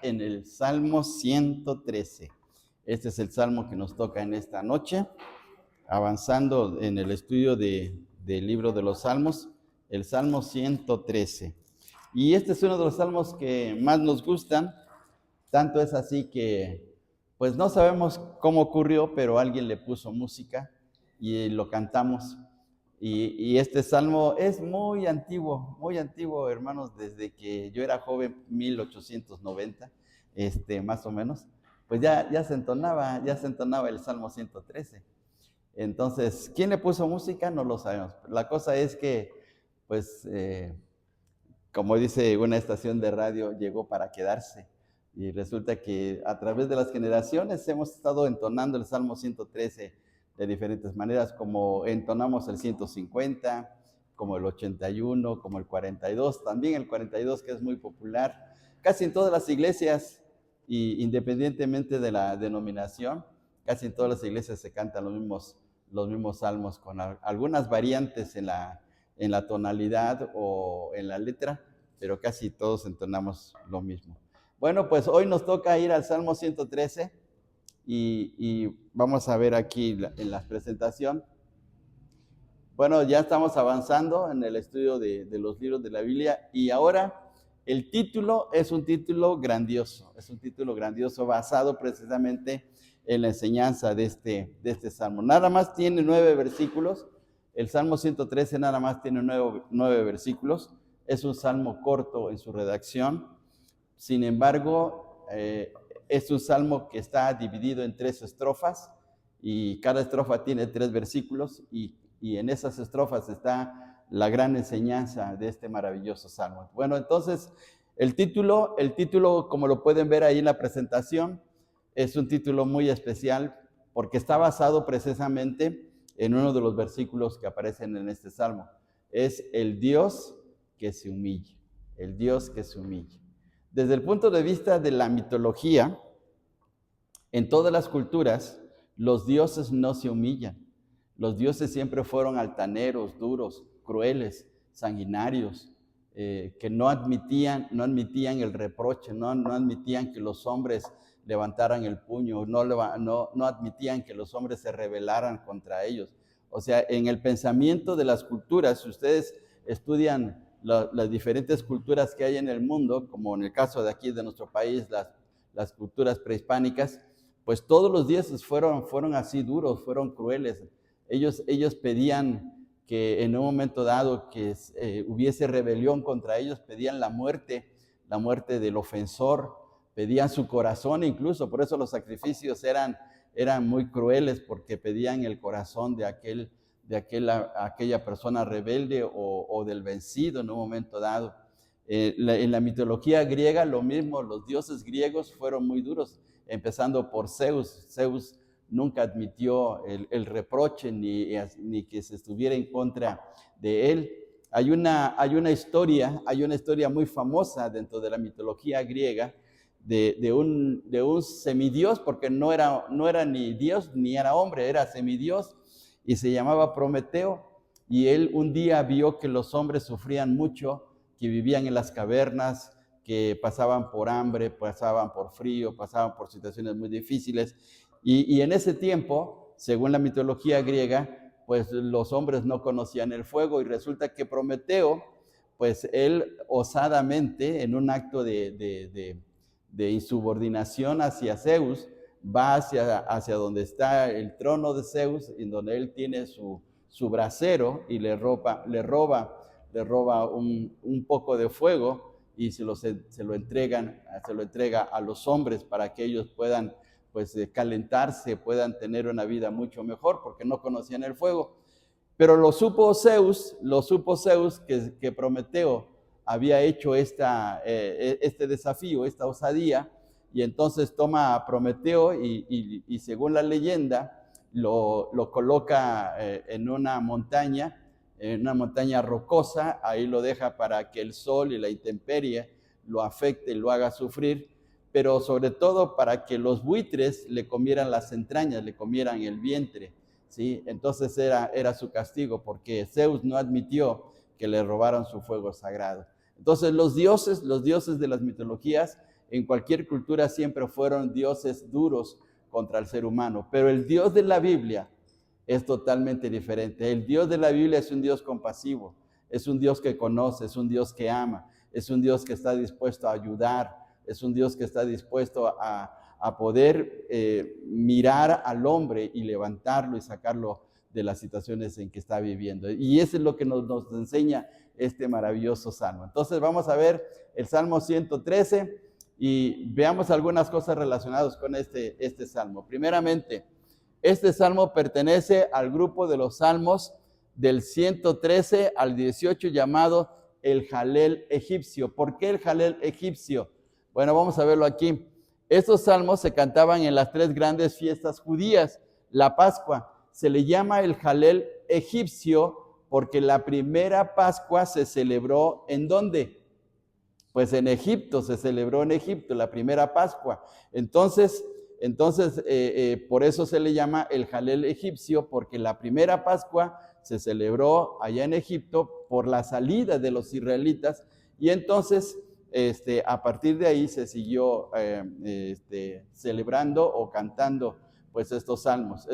en el Salmo 113. Este es el salmo que nos toca en esta noche, avanzando en el estudio del libro de los Salmos, el Salmo 113. Y este es uno de los salmos que más nos gustan, tanto es así que, pues no sabemos cómo ocurrió, pero alguien le puso música y lo cantamos. Y este salmo es muy antiguo, hermanos, desde que yo era joven, 1890, más o menos, pues ya se entonaba el Salmo 113. Entonces, ¿quién le puso música? No lo sabemos. La cosa es que, pues, como dice una estación de radio, llegó para quedarse. Y resulta que a través de las generaciones hemos estado entonando el Salmo 113 de diferentes maneras, como entonamos el 150, como el 81, como el 42, también el 42 que es muy popular. Casi en todas las iglesias, y independientemente de la denominación, casi en todas las iglesias se cantan los mismos salmos con algunas variantes en la tonalidad o en la letra, pero casi todos entonamos lo mismo. Bueno, pues hoy nos toca ir al Salmo 113 y vamos a ver aquí en la presentación. Bueno, ya estamos avanzando en el estudio de los libros de la Biblia y ahora el título es un título grandioso, basado precisamente en la enseñanza de este salmo. Nada más tiene 9 versículos, el Salmo 113 nada más tiene 9 versículos, es un salmo corto en su redacción, sin embargo, es un salmo que está dividido en 3 estrofas y cada estrofa tiene 3 versículos y en esas estrofas está la gran enseñanza de este maravilloso salmo. Bueno, entonces, el título, como lo pueden ver ahí en la presentación, es un título muy especial porque está basado precisamente en uno de los versículos que aparecen en este salmo. Es el Dios que se humille, el Dios que se humille. Desde el punto de vista de la mitología, en todas las culturas, los dioses no se humillan. Los dioses siempre fueron altaneros, duros, crueles, sanguinarios, que no admitían el reproche, no admitían que los hombres levantaran el puño, no admitían que los hombres se rebelaran contra ellos. O sea, en el pensamiento de las culturas, si ustedes estudian las diferentes culturas que hay en el mundo, como en el caso de aquí de nuestro país, las culturas prehispánicas, pues todos los dioses fueron así duros, fueron crueles. Ellos pedían que en un momento dado que hubiese rebelión contra ellos, pedían la muerte del ofensor, pedían su corazón incluso, por eso los sacrificios eran muy crueles, porque pedían el corazón de aquella persona rebelde o del vencido en un momento dado. En la mitología griega lo mismo, los dioses griegos fueron muy duros, empezando por Zeus. Zeus nunca admitió el reproche ni que se estuviera en contra de él. Hay una historia muy famosa dentro de la mitología griega de un semidios, porque no era ni Dios ni era hombre, era semidios, y se llamaba Prometeo, y él un día vio que los hombres sufrían mucho, que vivían en las cavernas, que pasaban por hambre, pasaban por frío, pasaban por situaciones muy difíciles, y en ese tiempo, según la mitología griega, pues los hombres no conocían el fuego, y resulta que Prometeo, pues él osadamente, en un acto de insubordinación hacia Zeus, va hacia donde está el trono de Zeus, en donde él tiene su brasero, y le roba un poco de fuego y se lo entrega a los hombres para que ellos puedan pues calentarse, puedan tener una vida mucho mejor, porque no conocían el fuego. Pero lo supo Zeus que Prometeo había hecho este desafío, esta osadía, y entonces toma a Prometeo y según la leyenda lo coloca en una montaña rocosa, ahí lo deja para que el sol y la intemperie lo afecte y lo haga sufrir, pero sobre todo para que los buitres le comieran las entrañas, le comieran el vientre, ¿sí? Entonces era su castigo, porque Zeus no admitió que le robaran su fuego sagrado. Entonces los dioses de las mitologías en cualquier cultura siempre fueron dioses duros contra el ser humano, pero el Dios de la Biblia es totalmente diferente. El Dios de la Biblia es un Dios compasivo, es un Dios que conoce, es un Dios que ama, es un Dios que está dispuesto a ayudar, es un Dios que está dispuesto a poder mirar al hombre y levantarlo y sacarlo de las situaciones en que está viviendo. Y eso es lo que nos enseña este maravilloso salmo. Entonces vamos a ver el Salmo 113 y veamos algunas cosas relacionadas con este salmo. Primeramente, este salmo pertenece al grupo de los salmos del 113 al 18 llamado el Jalel egipcio. ¿Por qué el Jalel egipcio? Bueno, vamos a verlo aquí. Estos salmos se cantaban en las 3 grandes fiestas judías. La Pascua se le llama el Jalel egipcio porque la primera Pascua se celebró ¿en dónde? Pues en Egipto, se celebró en Egipto la primera Pascua. Entonces, por eso se le llama el Jalel egipcio, porque la primera Pascua se celebró allá en Egipto por la salida de los israelitas, y entonces a partir de ahí se siguió celebrando o cantando pues estos salmos.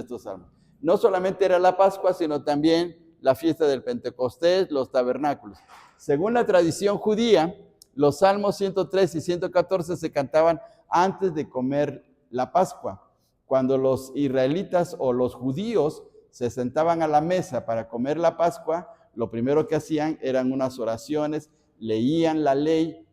No solamente era la Pascua, sino también la fiesta del Pentecostés, los tabernáculos. Según la tradición judía, los salmos 103 y 114 se cantaban antes de comer la Pascua. Cuando los israelitas o los judíos se sentaban a la mesa para comer la Pascua, lo primero que hacían eran unas oraciones, leían la ley,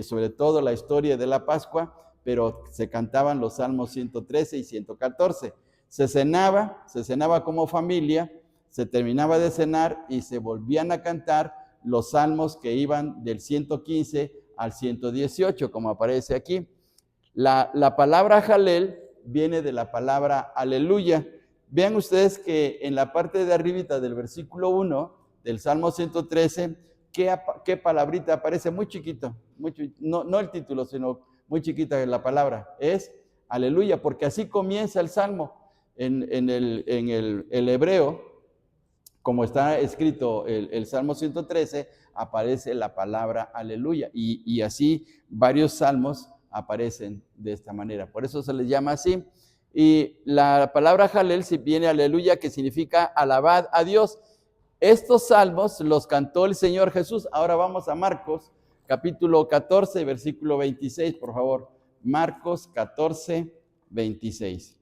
sobre todo la historia de la Pascua, pero se cantaban los salmos 113 y 114. Se cenaba como familia, se terminaba de cenar y se volvían a cantar los salmos que iban del 115 al 118, como aparece aquí. La palabra Jalel viene de la palabra aleluya. Vean ustedes que en la parte de arribita del versículo 1 del Salmo 113, ¿qué palabrita aparece? Muy chiquito, no el título, sino muy chiquita la palabra, es aleluya, porque así comienza el Salmo. En el hebreo, como está escrito el Salmo 113, aparece la palabra aleluya, y así varios salmos aparecen de esta manera, por eso se les llama así. Y la palabra Jalel viene aleluya, que significa alabad a Dios. Estos salmos los cantó el Señor Jesús. Ahora vamos a Marcos, capítulo 14, versículo 26, por favor. Marcos 14, 26.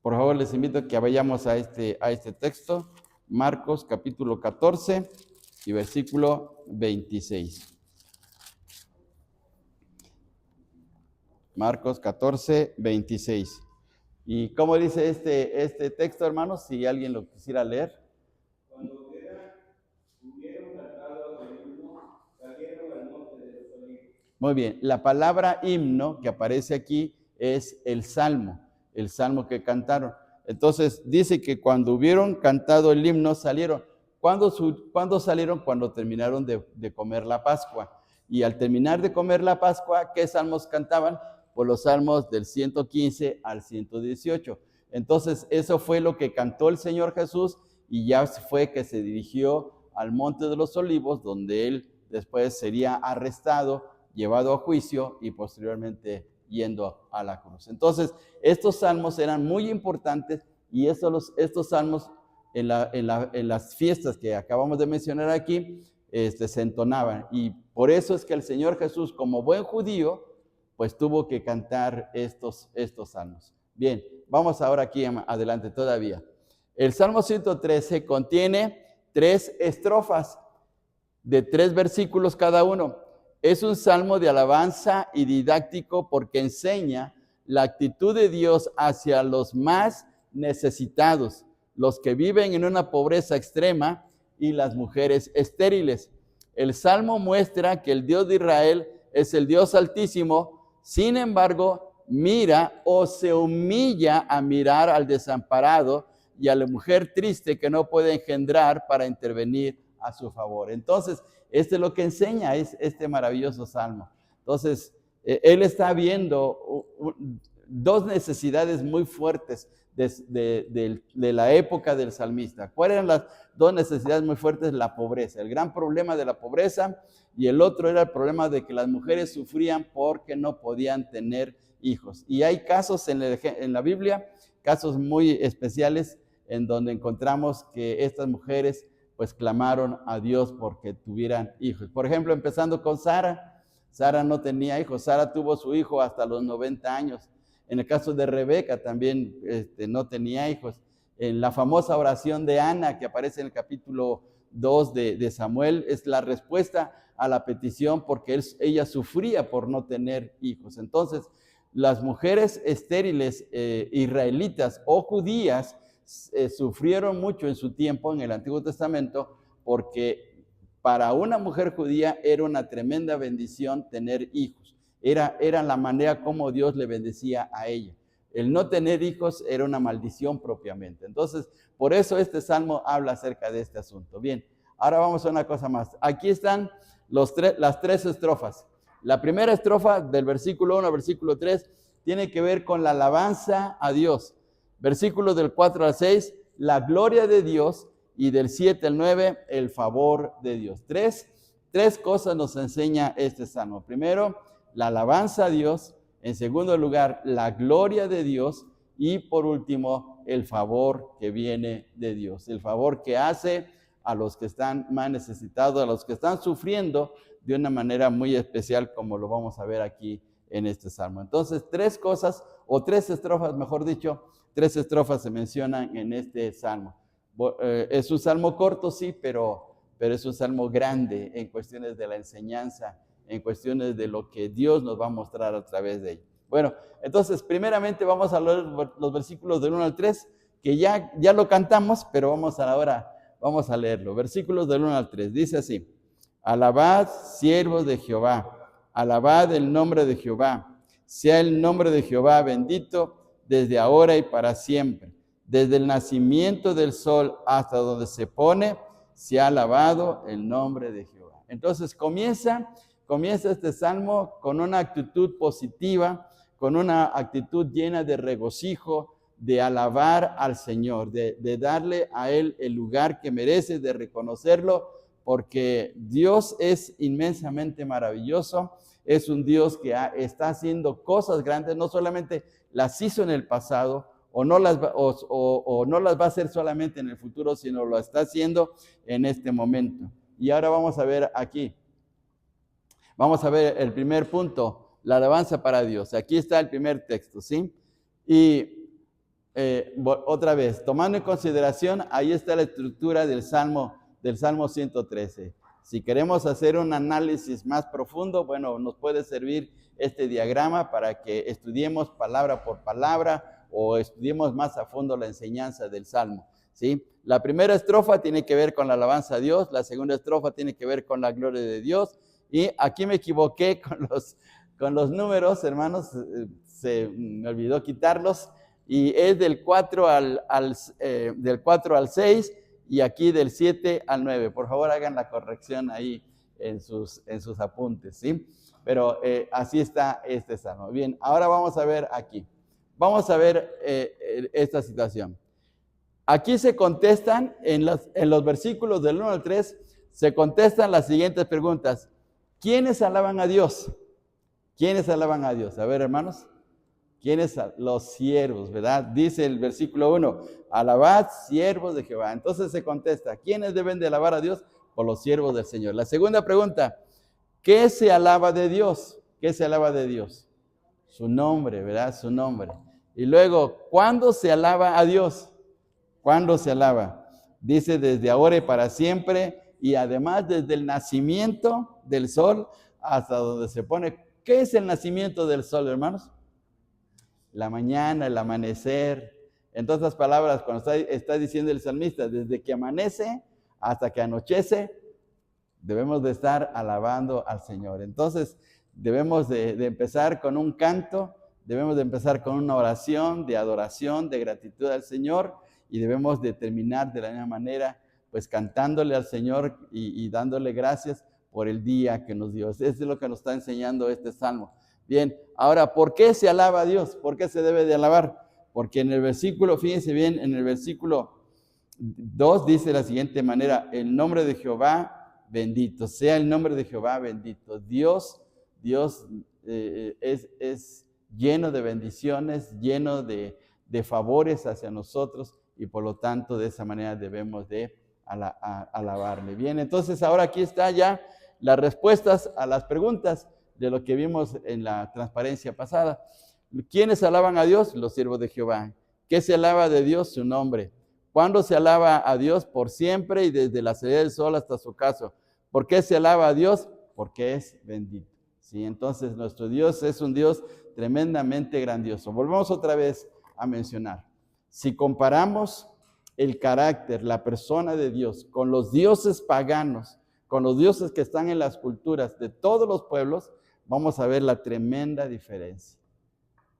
Por favor, les invito a que vayamos a este texto. Marcos, capítulo 14 y versículo 26. Marcos 14, 26. ¿Y cómo dice este texto, hermanos? Si alguien lo quisiera leer. Cuando hubieron cantado el himno, salieron al monte de los olivos. Muy bien, la palabra himno que aparece aquí es el salmo que cantaron. Entonces dice que cuando hubieron cantado el himno salieron. ¿Cuándo salieron? Cuando terminaron de comer la Pascua. Y al terminar de comer la Pascua, ¿qué salmos cantaban? Pues los salmos del 115 al 118. Entonces eso fue lo que cantó el Señor Jesús, y ya fue que se dirigió al Monte de los Olivos, donde él después sería arrestado, llevado a juicio y posteriormente yendo a la cruz. Entonces, estos salmos eran muy importantes, y estos salmos en las fiestas que acabamos de mencionar aquí, se entonaban. Y por eso es que el Señor Jesús, como buen judío, pues tuvo que cantar estos salmos. Bien, vamos ahora aquí adelante todavía. El Salmo 113 contiene 3 estrofas de 3 versículos cada uno. Es un salmo de alabanza y didáctico porque enseña la actitud de Dios hacia los más necesitados, los que viven en una pobreza extrema y las mujeres estériles. El salmo muestra que el Dios de Israel es el Dios altísimo. Sin embargo, mira o se humilla a mirar al desamparado y a la mujer triste que no puede engendrar para intervenir a su favor. Entonces, esto es lo que enseña este maravilloso salmo. Entonces, él está viendo dos necesidades muy fuertes de la época del salmista. ¿Cuáles eran las dos necesidades muy fuertes? La pobreza, el gran problema de la pobreza, y el otro era el problema de que las mujeres sufrían porque no podían tener hijos. Y hay casos en la Biblia, casos muy especiales, en donde encontramos que estas mujeres pues clamaron a Dios porque tuvieran hijos. Por ejemplo, empezando con Sara. Sara no tenía hijos, Sara tuvo su hijo hasta los 90 años. En el caso de Rebeca también no tenía hijos. En la famosa oración de Ana, que aparece en el capítulo 2 de Samuel, es la respuesta a la petición porque ella sufría por no tener hijos. Entonces, las mujeres estériles israelitas o judías sufrieron mucho en su tiempo en el Antiguo Testamento porque para una mujer judía era una tremenda bendición tener hijos. Era la manera como Dios le bendecía a ella. El no tener hijos era una maldición propiamente. Entonces, por eso este salmo habla acerca de este asunto. Bien, ahora vamos a una cosa más. Aquí están las tres estrofas. La primera estrofa del versículo 1 al versículo 3 tiene que ver con la alabanza a Dios. Versículos del 4 al 6, la gloria de Dios, y del 7 al 9, el favor de Dios. Tres cosas nos enseña este salmo. Primero, la alabanza a Dios. En segundo lugar, la gloria de Dios. Y por último, el favor que viene de Dios. El favor que hace a los que están más necesitados, a los que están sufriendo de una manera muy especial, como lo vamos a ver aquí en este salmo. Entonces, tres cosas, o tres estrofas, mejor dicho, tres estrofas se mencionan en este salmo. Es un salmo corto, sí, pero es un salmo grande en cuestiones de la enseñanza, en cuestiones de lo que Dios nos va a mostrar a través de ello. Bueno, entonces, primeramente vamos a leer los versículos del 1 al 3, que ya lo cantamos, pero vamos a leerlo. Versículos del 1 al 3, dice así: Alabad, siervos de Jehová, alabad el nombre de Jehová, sea el nombre de Jehová bendito desde ahora y para siempre. Desde el nacimiento del sol hasta donde se pone, se ha alabado el nombre de Jehová. Entonces comienza este salmo con una actitud positiva, con una actitud llena de regocijo, de alabar al Señor, de darle a Él el lugar que merece, de reconocerlo, porque Dios es inmensamente maravilloso, es un Dios que está haciendo cosas grandes, no solamente las hizo en el pasado, o no las va a hacer solamente en el futuro, sino lo está haciendo en este momento. Y ahora vamos a ver aquí. Vamos a ver el primer punto, la alabanza para Dios. Aquí está el primer texto, ¿sí? Y otra vez, tomando en consideración, ahí está la estructura del Salmo 113. Si queremos hacer un análisis más profundo, bueno, nos puede servir este diagrama para que estudiemos palabra por palabra o estudiemos más a fondo la enseñanza del Salmo, ¿sí? La primera estrofa tiene que ver con la alabanza a Dios, la segunda estrofa tiene que ver con la gloria de Dios, y aquí me equivoqué con los números, hermanos, se me olvidó quitarlos, y es del 4 al 6, y aquí del 7 al 9. Por favor, hagan la corrección ahí en sus apuntes, ¿sí? Pero así está este salmo. Bien, ahora vamos a ver aquí. Vamos a ver esta situación. Aquí se contestan, en los versículos del 1 al 3, se contestan las siguientes preguntas. ¿Quiénes alaban a Dios? ¿Quiénes alaban a Dios? A ver, hermanos. ¿Quiénes? Los siervos, ¿verdad? Dice el versículo 1, alabad siervos de Jehová. Entonces se contesta, ¿quiénes deben de alabar a Dios? Por los siervos del Señor. La segunda pregunta, ¿qué se alaba de Dios? ¿Qué se alaba de Dios? Su nombre, ¿verdad? Su nombre. Y luego, ¿cuándo se alaba a Dios? ¿Cuándo se alaba? Dice desde ahora y para siempre, y además desde el nacimiento del sol hasta donde se pone. ¿Qué es el nacimiento del sol, hermanos? La mañana, el amanecer. En otras palabras, cuando está diciendo el salmista, desde que amanece hasta que anochece, debemos de estar alabando al Señor. Entonces, debemos de empezar con un canto, debemos de empezar con una oración de adoración, de gratitud al Señor, y debemos de terminar de la misma manera, pues cantándole al Señor y dándole gracias por el día que nos dio. Eso es lo que nos está enseñando este salmo. Bien, ahora, ¿por qué se alaba a Dios? ¿Por qué se debe de alabar? Porque en el versículo, fíjense bien, en el versículo 2 dice de la siguiente manera: el nombre de Jehová bendito, sea el nombre de Jehová bendito. Dios es lleno de bendiciones, lleno de favores hacia nosotros, y por lo tanto de esa manera debemos de alabarle. Bien, entonces ahora aquí está ya las respuestas a las preguntas de lo que vimos en la transparencia pasada. ¿Quiénes alaban a Dios? Los siervos de Jehová. ¿Qué se alaba de Dios? Su nombre. ¿Cuándo se alaba a Dios? Por siempre y desde la salida del sol hasta su ocaso. ¿Por qué se alaba a Dios? Porque es bendito. ¿Sí? Entonces nuestro Dios es un Dios tremendamente grandioso. Volvemos otra vez a mencionar. Si comparamos el carácter, la persona de Dios con los dioses paganos, con los dioses que están en las culturas de todos los pueblos, vamos a ver la tremenda diferencia.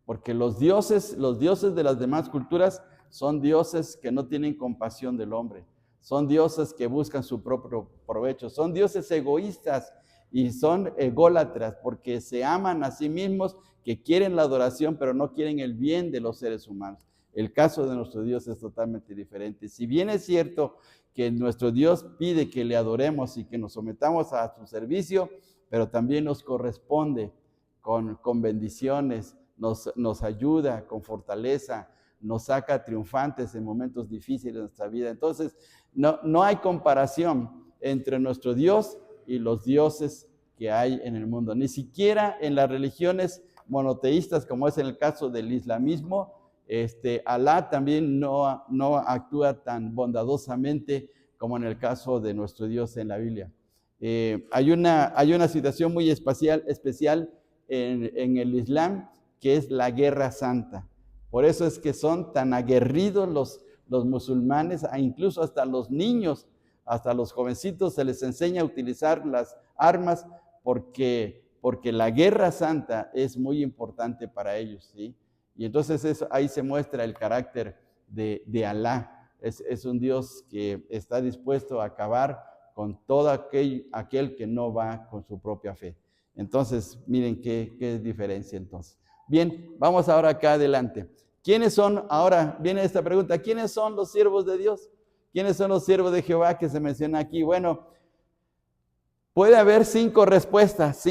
Porque los dioses de las demás culturas son dioses que no tienen compasión del hombre, son dioses que buscan su propio provecho, son dioses egoístas y son ególatras porque se aman a sí mismos, que quieren la adoración pero no quieren el bien de los seres humanos. El caso de nuestro Dios es totalmente diferente. Si bien es cierto que nuestro Dios pide que le adoremos y que nos sometamos a su servicio, pero también nos corresponde con bendiciones, nos ayuda con fortaleza, nos saca triunfantes en momentos difíciles de nuestra vida. Entonces, no hay comparación entre nuestro Dios y los dioses que hay en el mundo. Ni siquiera en las religiones monoteístas, como es en el caso del islamismo, Alá también no actúa tan bondadosamente como en el caso de nuestro Dios en la Biblia. Hay una situación muy especial en el Islam, que es la guerra santa. Por eso es que son tan aguerridos los musulmanes, incluso hasta los niños, hasta los jovencitos se les enseña a utilizar las armas porque la guerra santa es muy importante para ellos, ¿sí? Y entonces ahí se muestra el carácter de Alá. Es un Dios que está dispuesto a acabar con todo aquel que no va con su propia fe. Entonces, miren qué diferencia entonces. Bien, vamos ahora acá adelante. ¿Quiénes son? Ahora viene esta pregunta: ¿quiénes son los siervos de Dios? ¿Quiénes son los siervos de Jehová que se menciona aquí? Bueno, puede haber cinco respuestas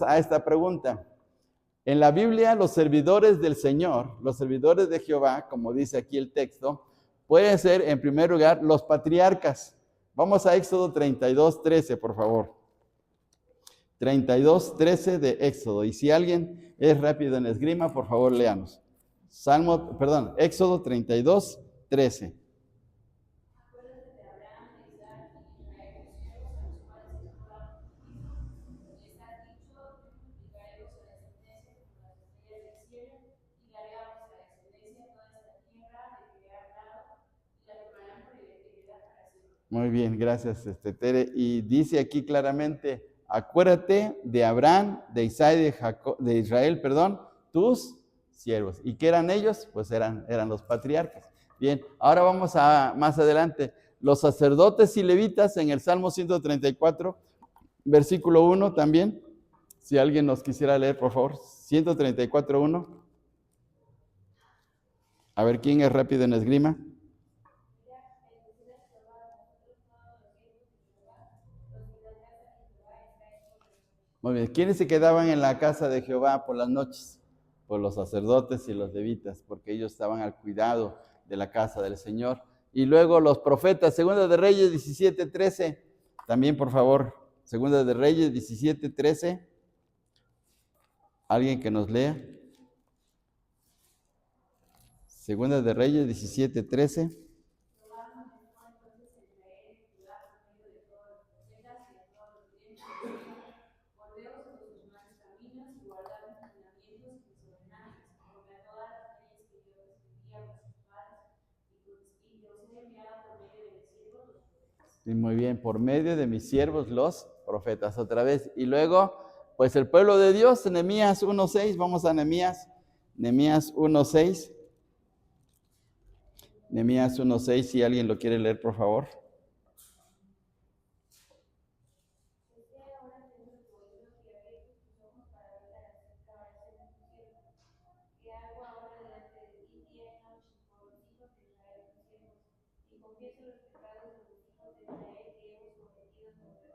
a esta pregunta. En la Biblia, los servidores del Señor, los servidores de Jehová, como dice aquí el texto, pueden ser, en primer lugar, los patriarcas. Vamos a Éxodo 32:13, por favor. 32:13 de Éxodo. Y si alguien es rápido en esgrima, por favor, léanos. Éxodo 32:13. Muy bien, gracias, Tere. Y dice aquí claramente: acuérdate de Abraham, de Isaac y de Israel, tus siervos. ¿Y qué eran ellos? Pues eran los patriarcas. Bien, ahora vamos a más adelante. Los sacerdotes y levitas en el Salmo 134, versículo 1 también. Si alguien nos quisiera leer, por favor. 134:1. A ver, ¿quién es rápido en esgrima? Muy bien. ¿Quiénes se quedaban en la casa de Jehová por las noches? Pues los sacerdotes y los levitas, porque ellos estaban al cuidado de la casa del Señor. Y luego los profetas, Segunda de Reyes 17:13. También, por favor, Segunda de Reyes 17:13. ¿Alguien que nos lea? Segunda de Reyes 17:13. Sí, muy bien, por medio de mis siervos los profetas, otra vez. Y luego, pues el pueblo de Dios, Nehemías 1:6, vamos a Nehemías 1:6. Nehemías 1:6, si alguien lo quiere leer, por favor. confieso los pecados de los hijos de Israel que hemos cometido contra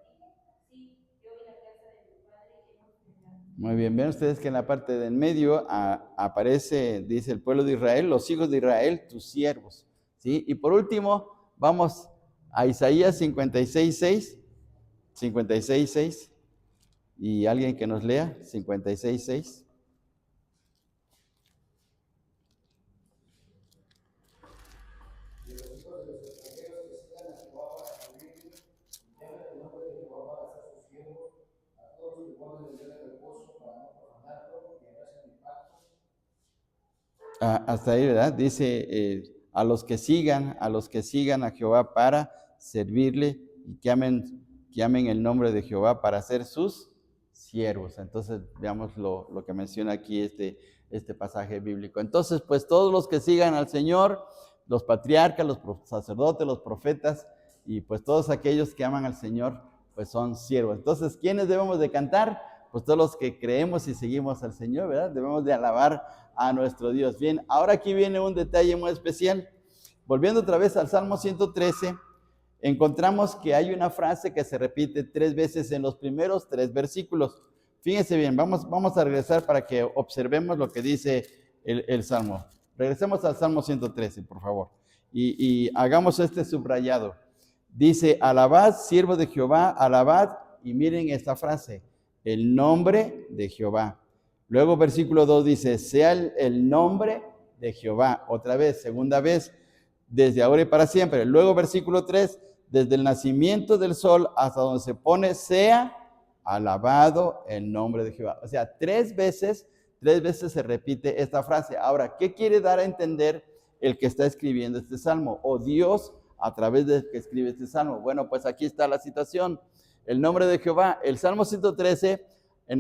ti. Sí, yo y la casa de mi padre hemos pecado. Muy bien, ven ustedes que en la parte del medio aparece, dice el pueblo de Israel, los hijos de Israel, tus siervos, ¿sí? Y por último, vamos a Isaías 56:6, 56:6, y alguien que nos lea, 56:6. Hasta ahí, ¿verdad? Dice, a los que sigan a Jehová para servirle y que amen el nombre de Jehová para ser sus siervos. Entonces, veamos lo que menciona aquí este pasaje bíblico. Entonces, pues todos los que sigan al Señor, los patriarcas, los sacerdotes, los profetas, y pues todos aquellos que aman al Señor, pues son siervos. Entonces, ¿quiénes debemos de cantar? Pues todos los que creemos y seguimos al Señor, ¿verdad? Debemos de alabar a nuestro Dios. Bien, ahora aquí viene un detalle muy especial. Volviendo otra vez al Salmo 113, encontramos que hay una frase que se repite 3 veces en los primeros 3 versículos. Fíjense bien, vamos a regresar para que observemos lo que dice el Salmo. Regresemos al Salmo 113, por favor, y hagamos este subrayado. Dice, alabad, siervo de Jehová, alabad, y miren esta frase, el nombre de Jehová. Luego versículo 2 dice, sea el nombre de Jehová. Otra vez, segunda vez, desde ahora y para siempre. Luego versículo 3, desde el nacimiento del sol hasta donde se pone, sea alabado el nombre de Jehová. O sea, 3 veces se repite esta frase. Ahora, ¿qué quiere dar a entender el que está escribiendo este salmo? O Dios a través del que escribe este salmo. Bueno, pues aquí está la citación. El nombre de Jehová. En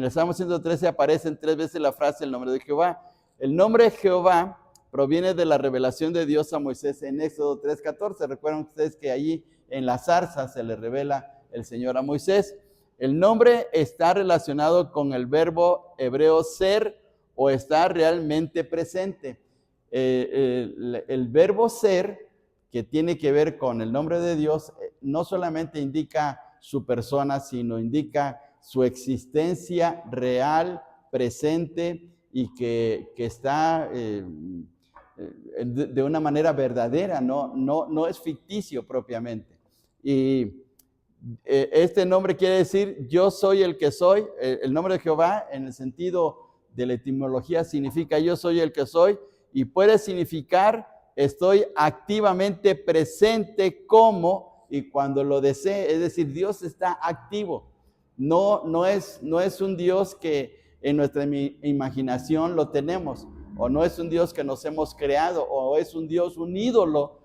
el Salmo 113 aparecen 3 veces la frase el nombre de Jehová. El nombre de Jehová proviene de la revelación de Dios a Moisés en Éxodo 3:14. Recuerdan ustedes que allí en la zarza se le revela el Señor a Moisés. El nombre está relacionado con el verbo hebreo ser o está realmente presente. El verbo ser, que tiene que ver con el nombre de Dios, no solamente indica su persona, sino indica su existencia real, presente y que está de una manera verdadera, no es ficticio propiamente. Y este nombre quiere decir yo soy el que soy. El nombre de Jehová en el sentido de la etimología significa yo soy el que soy y puede significar estoy activamente presente como y cuando lo desee, es decir, Dios está activo. No es un Dios que en nuestra imaginación lo tenemos, o no es un Dios que nos hemos creado, o es un Dios, un ídolo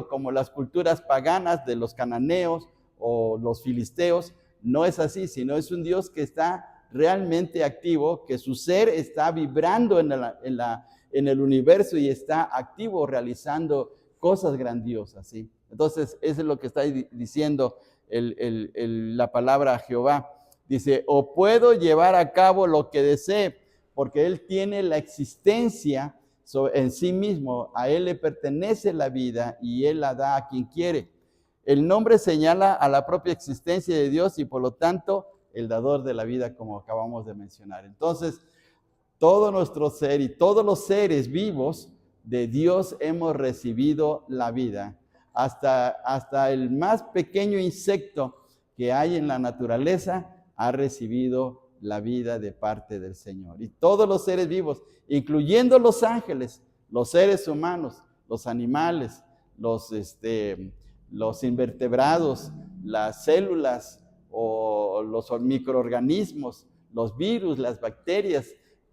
como las culturas paganas de los cananeos o los filisteos. No es así, sino es un Dios que está realmente activo, que su ser está vibrando en el universo y está activo realizando cosas grandiosas, ¿sí? Entonces, eso es lo que está diciendo la palabra Jehová. Dice, o puedo llevar a cabo lo que desee, porque Él tiene la existencia en sí mismo, a Él le pertenece la vida y Él la da a quien quiere. El nombre señala a la propia existencia de Dios y por lo tanto el dador de la vida, como acabamos de mencionar. Entonces, todo nuestro ser y todos los seres vivos de Dios hemos recibido la vida. Hasta el más pequeño insecto que hay en la naturaleza ha recibido la vida de parte del Señor. Y todos los seres vivos, incluyendo los ángeles, los seres humanos, los animales, los invertebrados, las células o los microorganismos, los virus, las bacterias,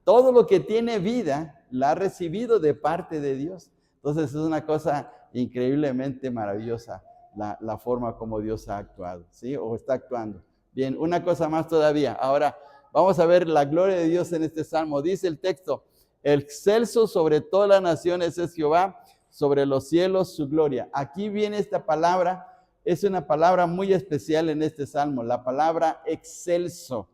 todo lo que tiene vida la ha recibido de parte de Dios. Entonces es una cosa increíblemente maravillosa la forma como Dios ha actuado, ¿sí? O está actuando. Bien, una cosa más todavía. Ahora vamos a ver la gloria de Dios en este salmo. Dice el texto, excelso sobre todas las naciones es Jehová, sobre los cielos su gloria. Aquí viene esta palabra, es una palabra muy especial en este salmo, la palabra excelso.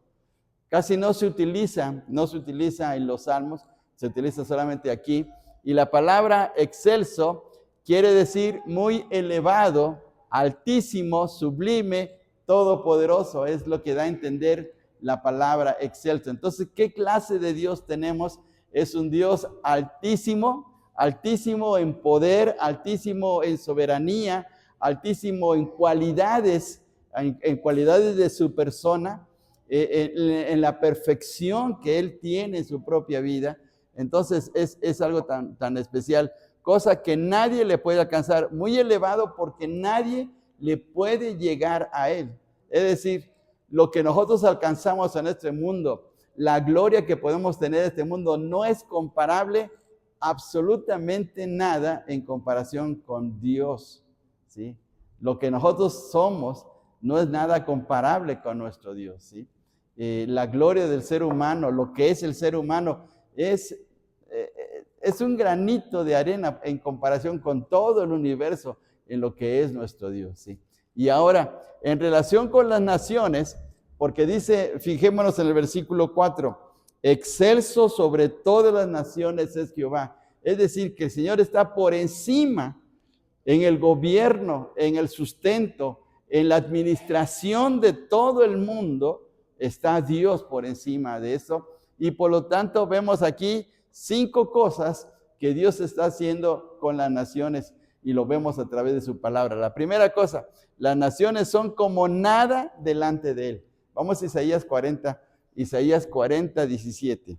Casi no se utiliza en los salmos, se utiliza solamente aquí. Y la palabra excelso quiere decir muy elevado, altísimo, sublime, todopoderoso. Es lo que da a entender la palabra excelso. Entonces, ¿qué clase de Dios tenemos? Es un Dios altísimo, altísimo en poder, altísimo en soberanía, altísimo en cualidades, en cualidades de su persona, en la perfección que Él tiene en su propia vida. Entonces es algo tan especial, cosa que nadie le puede alcanzar, muy elevado porque nadie le puede llegar a Él. Es decir, lo que nosotros alcanzamos en este mundo, la gloria que podemos tener en este mundo no es comparable absolutamente nada en comparación con Dios, ¿sí? Lo que nosotros somos no es nada comparable con nuestro Dios, ¿sí? La gloria del ser humano, lo que es el ser humano, es un granito de arena en comparación con todo el universo en lo que es nuestro Dios, ¿sí? Y ahora, en relación con las naciones, porque dice, fijémonos en el versículo 4, excelso sobre todas las naciones es Jehová. Es decir, que el Señor está por encima en el gobierno, en el sustento, en la administración de todo el mundo, está Dios por encima de eso. Y por lo tanto vemos aquí 5 cosas que Dios está haciendo con las naciones y lo vemos a través de su palabra. La primera cosa, las naciones son como nada delante de Él. Vamos a Isaías 40, 17.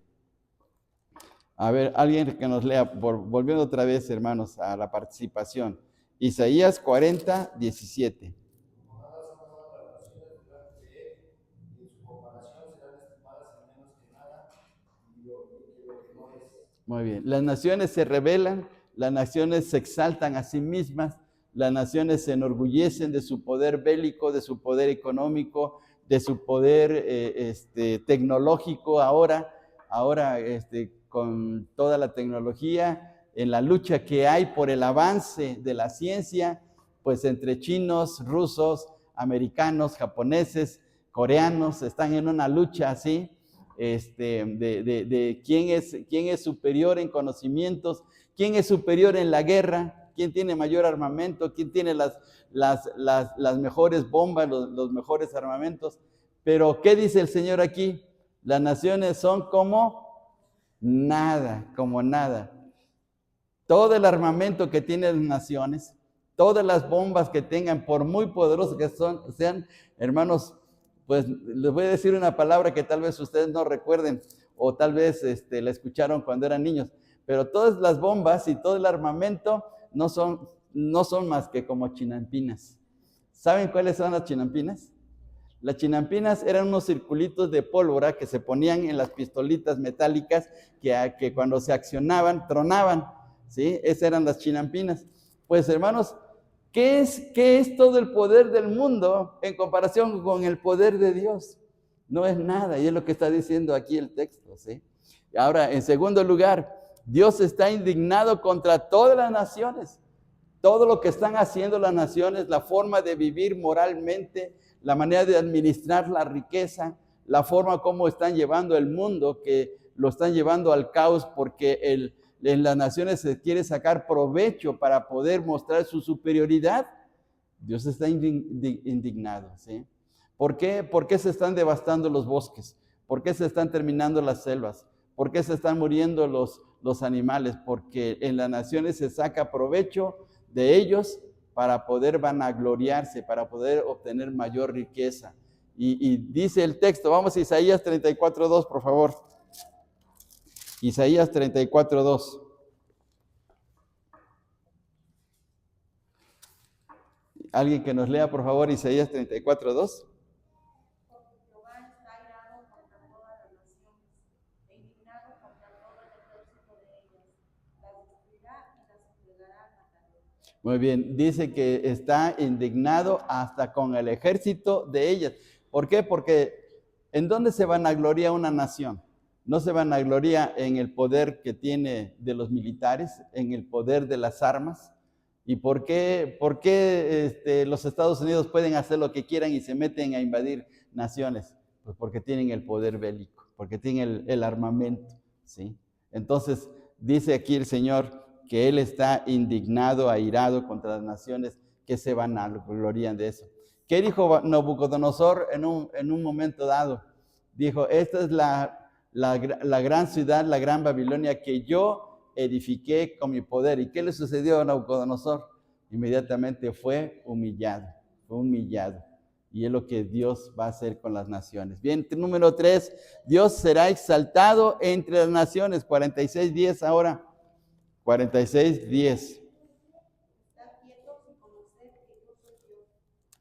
A ver, alguien que nos lea, volviendo otra vez, hermanos, a la participación. Isaías 40, 17. Muy bien. Las naciones se rebelan, las naciones se exaltan a sí mismas, las naciones se enorgullecen de su poder bélico, de su poder económico, de su poder tecnológico ahora con toda la tecnología, en la lucha que hay por el avance de la ciencia, pues entre chinos, rusos, americanos, japoneses, coreanos, están en una lucha así, de quién es superior en conocimientos, quién es superior en la guerra, quién tiene mayor armamento, quién tiene las mejores bombas, los mejores armamentos. Pero, ¿qué dice el Señor aquí? Las naciones son como nada, como nada. Todo el armamento que tienen las naciones, todas las bombas que tengan, por muy poderosas que sean, hermanos, pues les voy a decir una palabra que tal vez ustedes no recuerden o tal vez la escucharon cuando eran niños, pero todas las bombas y todo el armamento no son más que como chinampinas. ¿Saben cuáles son las chinampinas? Las chinampinas eran unos circulitos de pólvora que se ponían en las pistolitas metálicas que cuando se accionaban, tronaban, ¿sí? Esas eran las chinampinas. Pues hermanos, ¿qué es todo el poder del mundo en comparación con el poder de Dios? No es nada, y es lo que está diciendo aquí el texto, ¿sí? Ahora, en segundo lugar, Dios está indignado contra todas las naciones. Todo lo que están haciendo las naciones, la forma de vivir moralmente, la manera de administrar la riqueza, la forma como están llevando el mundo, que lo están llevando al caos porque en las naciones se quiere sacar provecho para poder mostrar su superioridad. Dios está indignado, ¿sí? ¿Por qué? ¿Por qué se están devastando los bosques? ¿Por qué se están terminando las selvas? ¿Por qué se están muriendo los animales? Porque en las naciones se saca provecho de ellos para poder vanagloriarse, para poder obtener mayor riqueza. Y dice el texto, vamos a Isaías 34:2, por favor. Isaías 34:2. Alguien que nos lea, por favor, Isaías 34:2. Porque Jehová está airado contra todas las naciones, e indignado contra todo el ejército de ellas. Las destruirá y las entregará al matadero. Muy bien, dice que está indignado hasta con el ejército de ellas. ¿Por qué? Porque ¿en dónde se vanagloria una nación? No se vanagloria en el poder que tiene de los militares, en el poder de las armas. ¿Y por qué los Estados Unidos pueden hacer lo que quieran y se meten a invadir naciones? Pues porque tienen el poder bélico, porque tienen el armamento, ¿sí? Entonces, dice aquí el Señor que Él está indignado, airado contra las naciones que se vanaglorían de eso. ¿Qué dijo Nabucodonosor en un momento dado? Dijo, esta es la gran ciudad, la gran Babilonia que yo edifiqué con mi poder. ¿Y qué le sucedió a Nabucodonosor? Inmediatamente fue humillado. Y es lo que Dios va a hacer con las naciones. Bien, número 3, Dios será exaltado entre las naciones. 46:10 ahora. 46:10. Estad quietos y conoced que yo soy Dios.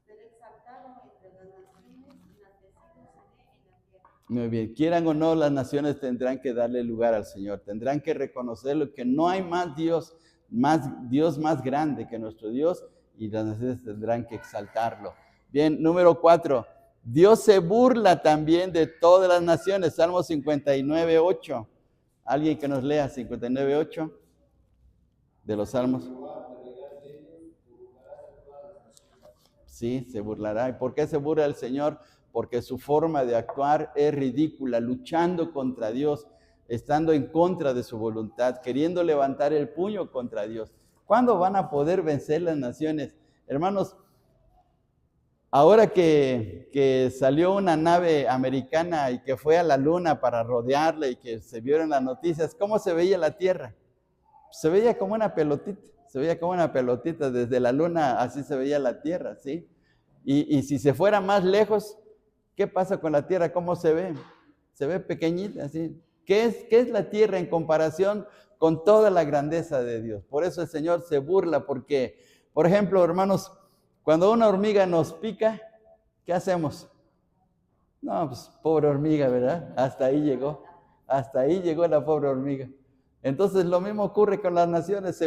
Seré exaltado entre las naciones, enaltecido seré en la tierra. Muy bien, quieran o no, las naciones tendrán que darle lugar al Señor. Tendrán que reconocerlo, que no hay más Dios más grande que nuestro Dios, y las naciones tendrán que exaltarlo. Bien, número 4. Dios se burla también de todas las naciones. Salmo 59:8. Alguien que nos lea 59:8 de los Salmos. Sí, se burlará. ¿Y por qué se burla el Señor? Porque su forma de actuar es ridícula, luchando contra Dios, estando en contra de su voluntad, queriendo levantar el puño contra Dios. ¿Cuándo van a poder vencer las naciones? Hermanos, ahora que salió una nave americana y que fue a la luna para rodearla y que se vieron las noticias, ¿cómo se veía la Tierra? Se veía como una pelotita, desde la luna así se veía la Tierra, ¿sí? Y si se fuera más lejos, ¿qué pasa con la Tierra? ¿Cómo se ve? Se ve pequeñita, ¿sí? ¿Qué es la Tierra en comparación con toda la grandeza de Dios? Por eso el Señor se burla, porque, por ejemplo, hermanos, cuando una hormiga nos pica, ¿qué hacemos? No, pues pobre hormiga, ¿verdad? Hasta ahí llegó la pobre hormiga. Entonces lo mismo ocurre con las naciones.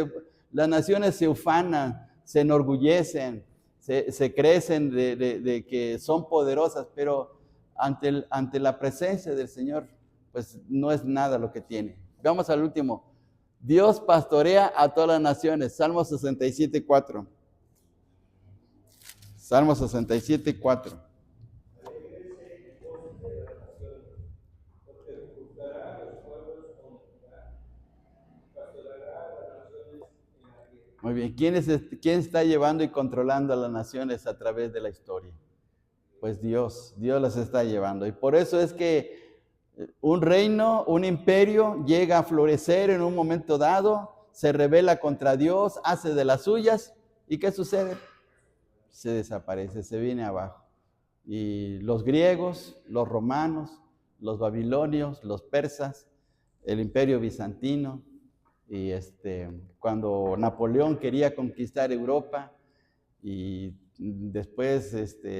Las naciones se ufanan, se enorgullecen, se crecen de que son poderosas, pero ante la presencia del Señor, pues no es nada lo que tiene. Vamos al último. Dios pastorea a todas las naciones. Salmo 67:4. Salmo 67:4. Muy bien, ¿quién está llevando y controlando a las naciones a través de la historia? Pues Dios las está llevando. Y por eso es que un reino, un imperio llega a florecer en un momento dado, se rebela contra Dios, hace de las suyas, ¿y qué sucede? Se desaparece, se viene abajo. Y los griegos, los romanos, los babilonios, los persas, el imperio bizantino, y cuando Napoleón quería conquistar Europa, y después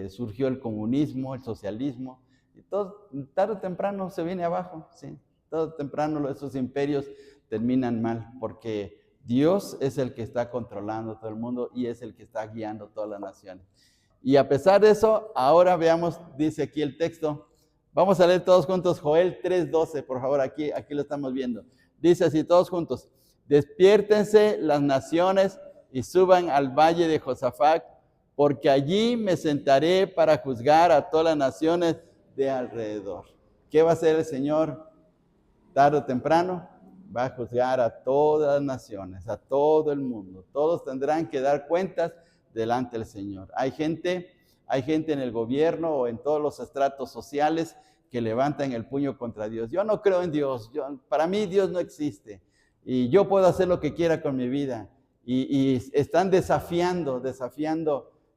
surgió el comunismo, el socialismo, y todo tarde o temprano se viene abajo, ¿sí? Tarde o temprano esos imperios terminan mal, porque Dios es el que está controlando todo el mundo y es el que está guiando todas las naciones. Y a pesar de eso, ahora veamos, dice aquí el texto, vamos a leer todos juntos Joel 3:12, por favor, aquí lo estamos viendo. Dice así, todos juntos: despiértense las naciones y suban al valle de Josafat, porque allí me sentaré para juzgar a todas las naciones de alrededor. ¿Qué va a hacer el Señor? Tarde o temprano va a juzgar a todas las naciones, a todo el mundo. Todos tendrán que dar cuentas delante del Señor. Hay gente en el gobierno o en todos los estratos sociales que levantan el puño contra Dios. Yo no creo en Dios. Para mí Dios no existe. Y yo puedo hacer lo que quiera con mi vida. Y están desafiando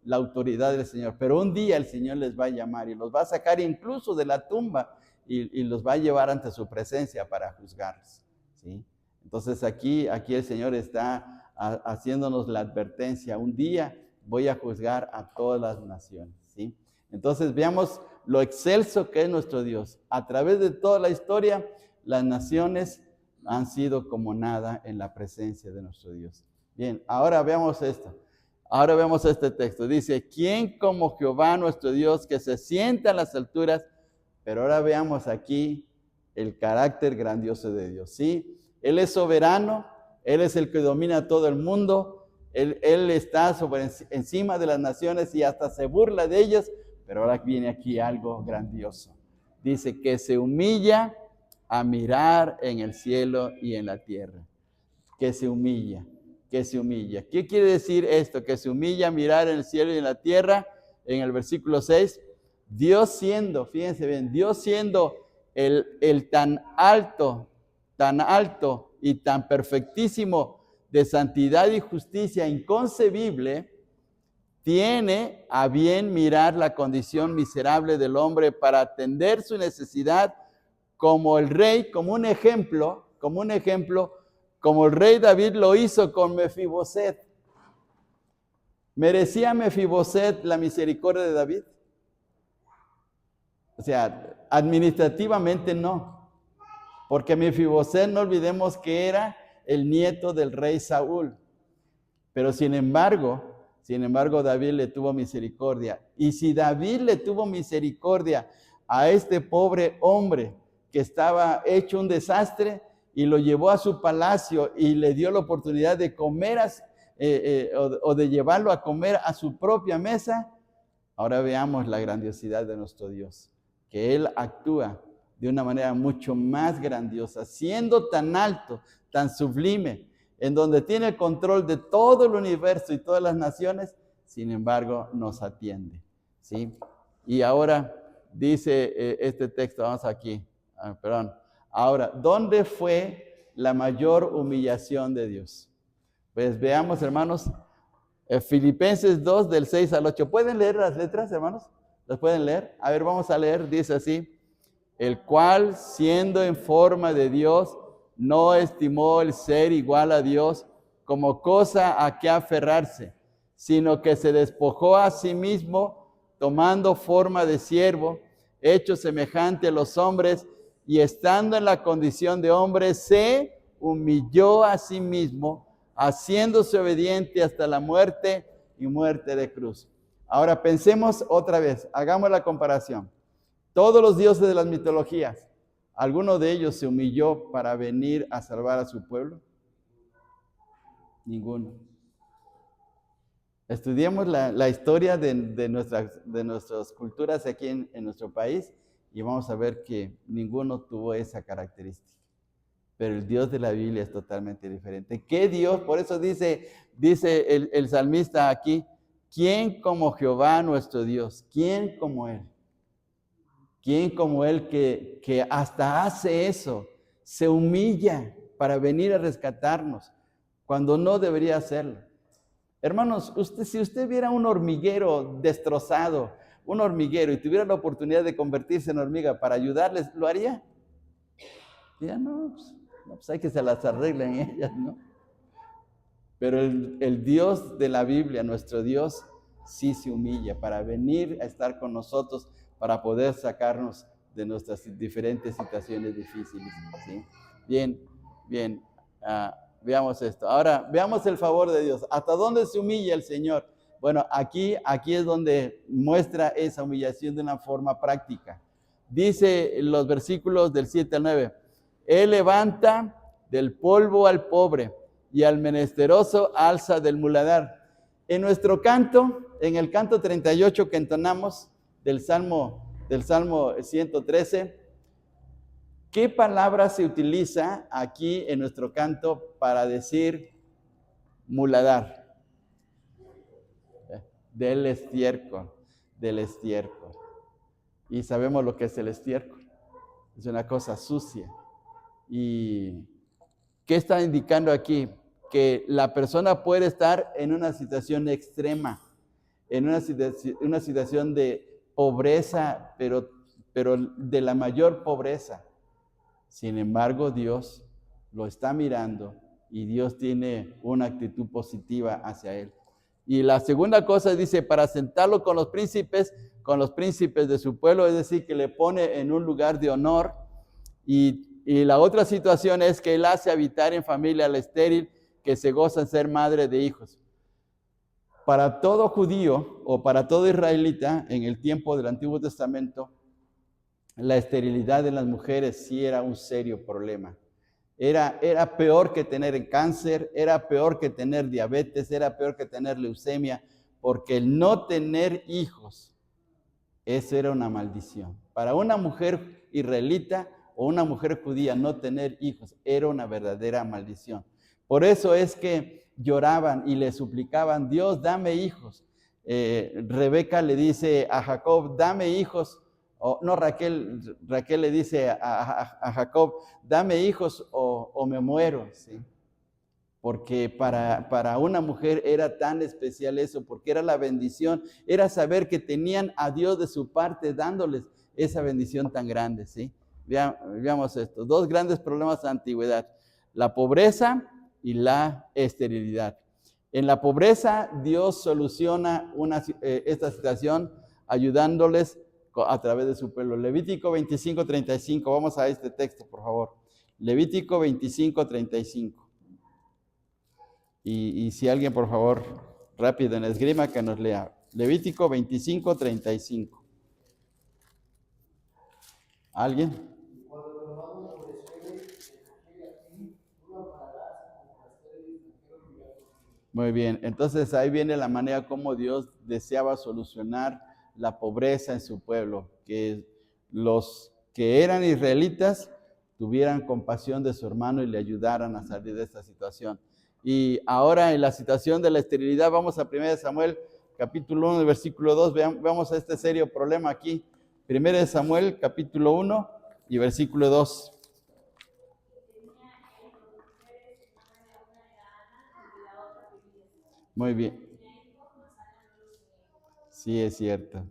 la autoridad del Señor. Pero un día el Señor les va a llamar y los va a sacar incluso de la tumba y los va a llevar ante su presencia para juzgarlos, ¿sí? Entonces aquí el Señor está haciéndonos la advertencia: un día voy a juzgar a todas las naciones, ¿sí? Entonces veamos lo excelso que es nuestro Dios. A través de toda la historia, las naciones han sido como nada en la presencia de nuestro Dios. Bien, ahora veamos esto. Ahora vemos este texto. Dice: ¿quién como Jehová nuestro Dios, que se sienta en las alturas? Pero ahora veamos aquí el carácter grandioso de Dios, ¿sí? Él es soberano, Él es el que domina todo el mundo, Él está encima de las naciones y hasta se burla de ellas, pero ahora viene aquí algo grandioso. Dice que se humilla a mirar en el cielo y en la tierra. que se humilla, que se humilla. ¿Qué quiere decir esto? Que se humilla a mirar en el cielo y en la tierra, en el versículo 6. Dios siendo, fíjense bien, Dios siendo el tan alto y tan perfectísimo de santidad y justicia inconcebible, tiene a bien mirar la condición miserable del hombre para atender su necesidad como el rey, como un ejemplo, como el rey David lo hizo con Mefiboset. ¿Merecía Mefiboset la misericordia de David? O sea, administrativamente no, porque Mefiboset no olvidemos que era el nieto del rey Saúl, pero sin embargo David le tuvo misericordia. Y si David le tuvo misericordia a este pobre hombre que estaba hecho un desastre y lo llevó a su palacio y le dio la oportunidad de comer o de llevarlo a comer a su propia mesa, ahora veamos la grandiosidad de nuestro Dios, que Él actúa de una manera mucho más grandiosa, siendo tan alto, tan sublime, en donde tiene el control de todo el universo y todas las naciones, sin embargo nos atiende, ¿sí? Y ahora dice este texto, vamos aquí, ahora, ¿dónde fue la mayor humillación de Dios? Pues veamos, hermanos, Filipenses 2 del 6 al 8. ¿Pueden leer las letras, hermanos? ¿Las pueden leer? A ver, vamos a leer, dice así: el cual, siendo en forma de Dios, no estimó el ser igual a Dios como cosa a que aferrarse, sino que se despojó a sí mismo, tomando forma de siervo, hecho semejante a los hombres, y estando en la condición de hombre, se humilló a sí mismo, haciéndose obediente hasta la muerte y muerte de cruz. Ahora pensemos otra vez, hagamos la comparación. Todos los dioses de las mitologías, ¿alguno de ellos se humilló para venir a salvar a su pueblo? Ninguno. Estudiemos la historia de nuestras culturas aquí en nuestro país y vamos a ver que ninguno tuvo esa característica. Pero el Dios de la Biblia es totalmente diferente. ¿Qué Dios? Por eso dice el salmista aquí: ¿quién como Jehová nuestro Dios? ¿Quién como Él? ¿Quién como Él que hasta hace eso? Se humilla para venir a rescatarnos cuando no debería hacerlo. Hermanos, si usted viera un hormiguero destrozado, un hormiguero, y tuviera la oportunidad de convertirse en hormiga para ayudarles, ¿lo haría? Ya no, pues hay que se las arreglen ellas, ¿no? Pero el Dios de la Biblia, nuestro Dios, sí se humilla para venir a estar con nosotros, para poder sacarnos de nuestras diferentes situaciones difíciles, ¿sí? Bien, veamos esto. Ahora, veamos el favor de Dios. ¿Hasta dónde se humilla el Señor? Bueno, aquí es donde muestra esa humillación de una forma práctica. Dice en los versículos del 7 al 9, Él levanta del polvo al pobre y al menesteroso alza del muladar. En nuestro canto, en el canto 38 que entonamos del Salmo 113, ¿qué palabra se utiliza aquí en nuestro canto para decir muladar? Del estiércol. Y sabemos lo que es el estiércol. Es una cosa sucia. ¿Y qué está indicando aquí? Que la persona puede estar en una situación extrema, en una situación de pobreza, pero de la mayor pobreza. Sin embargo, Dios lo está mirando y Dios tiene una actitud positiva hacia él. Y la segunda cosa dice, para sentarlo con los príncipes de su pueblo, es decir, que le pone en un lugar de honor. Y la otra situación es que él hace habitar en familia al estéril, que se goza en ser madre de hijos. Para todo judío o para todo israelita en el tiempo del Antiguo Testamento, la esterilidad de las mujeres sí era un serio problema. Era peor que tener cáncer, era peor que tener diabetes, era peor que tener leucemia, porque el no tener hijos, eso era una maldición. Para una mujer israelita o una mujer judía no tener hijos era una verdadera maldición. Por eso es que lloraban y le suplicaban, Dios, dame hijos. Rebeca le dice a Jacob, dame hijos. Raquel le dice a Jacob, dame hijos o me muero, ¿sí? Porque para una mujer era tan especial eso, porque era la bendición, era saber que tenían a Dios de su parte dándoles esa bendición tan grande, ¿sí? Veamos esto, 2 grandes problemas de la antigüedad, la pobreza y la esterilidad. En la pobreza, Dios soluciona esta situación ayudándoles a través de su pueblo. Levítico 25:35, vamos a este texto, por favor. Levítico 25:35. Y si alguien, por favor, rápido en esgrima, que nos lea. Levítico 25:35. ¿Alguien? Cuando tu hermano sobresuele, extranjero a ti, tú lo ampararás como forastero y extranjero que vive contigo. Muy bien, entonces ahí viene la manera como Dios deseaba solucionar la pobreza en su pueblo, que los que eran israelitas tuvieran compasión de su hermano y le ayudaran a salir de esta situación. Y ahora en la situación de la esterilidad, vamos a 1 Samuel capítulo 1, versículo 2, veamos este serio problema aquí. 1 Samuel capítulo 1 y versículo 2. Muy bien. Sí, es cierto.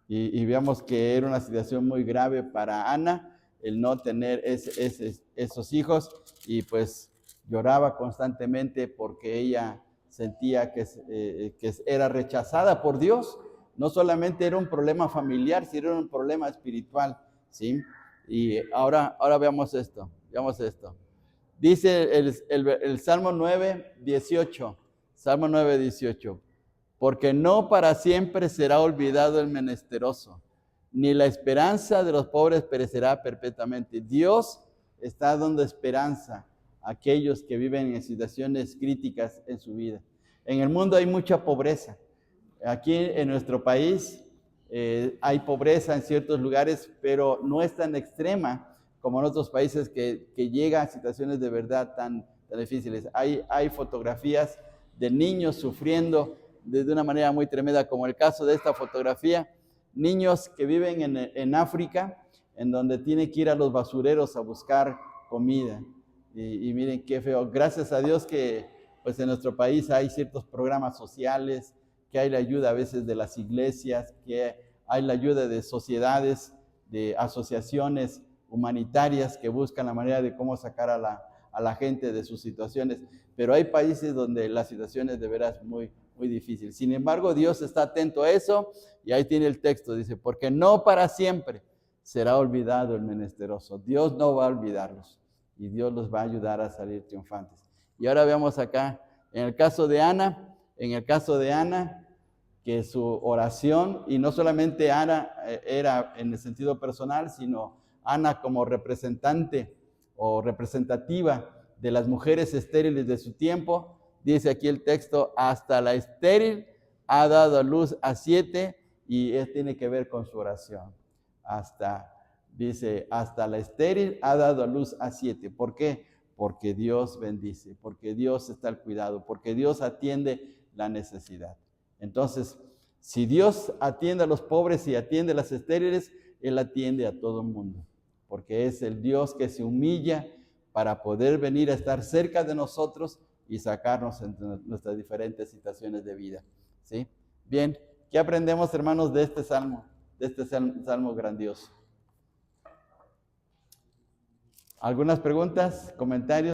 Y veamos que era una situación muy grave para Ana el no tener esos hijos, y pues lloraba constantemente porque ella sentía que era rechazada por Dios. No solamente era un problema familiar, sino era un problema espiritual, ¿sí? Y ahora veamos esto. Dice el Salmo 9:18. Salmo 9:18. Porque no para siempre será olvidado el menesteroso, ni la esperanza de los pobres perecerá perpetuamente. Dios está dando esperanza a aquellos que viven en situaciones críticas en su vida. En el mundo hay mucha pobreza. Aquí en nuestro país hay pobreza en ciertos lugares, pero no es tan extrema como en otros países que llega a situaciones de verdad tan difíciles. Hay fotografías de niños sufriendo de una manera muy tremenda, como el caso de esta fotografía, niños que viven en África, en donde tienen que ir a los basureros a buscar comida. Y miren qué feo. Gracias a Dios que pues en nuestro país hay ciertos programas sociales, que hay la ayuda a veces de las iglesias, que hay la ayuda de sociedades, de asociaciones humanitarias que buscan la manera de cómo sacar a la gente de sus situaciones. Pero hay países donde la situación es de veras muy difícil. Sin embargo, Dios está atento a eso, y ahí tiene el texto, dice, porque no para siempre será olvidado el menesteroso. Dios no va a olvidarlos, y Dios los va a ayudar a salir triunfantes. Y ahora veamos acá, en el caso de Ana, que su oración, y no solamente Ana era en el sentido personal, sino Ana como representante o representativa de las mujeres estériles de su tiempo. Dice aquí el texto, hasta la estéril ha dado a luz a 7, y tiene que ver con su oración. Dice, hasta la estéril ha dado a luz a 7. ¿Por qué? Porque Dios bendice, porque Dios está al cuidado, porque Dios atiende la necesidad. Entonces, si Dios atiende a los pobres y atiende a las estériles, Él atiende a todo el mundo, porque es el Dios que se humilla para poder venir a estar cerca de nosotros y sacarnos entre nuestras diferentes situaciones de vida, ¿sí? Bien, ¿qué aprendemos, hermanos, de este salmo grandioso? ¿Algunas preguntas, comentarios?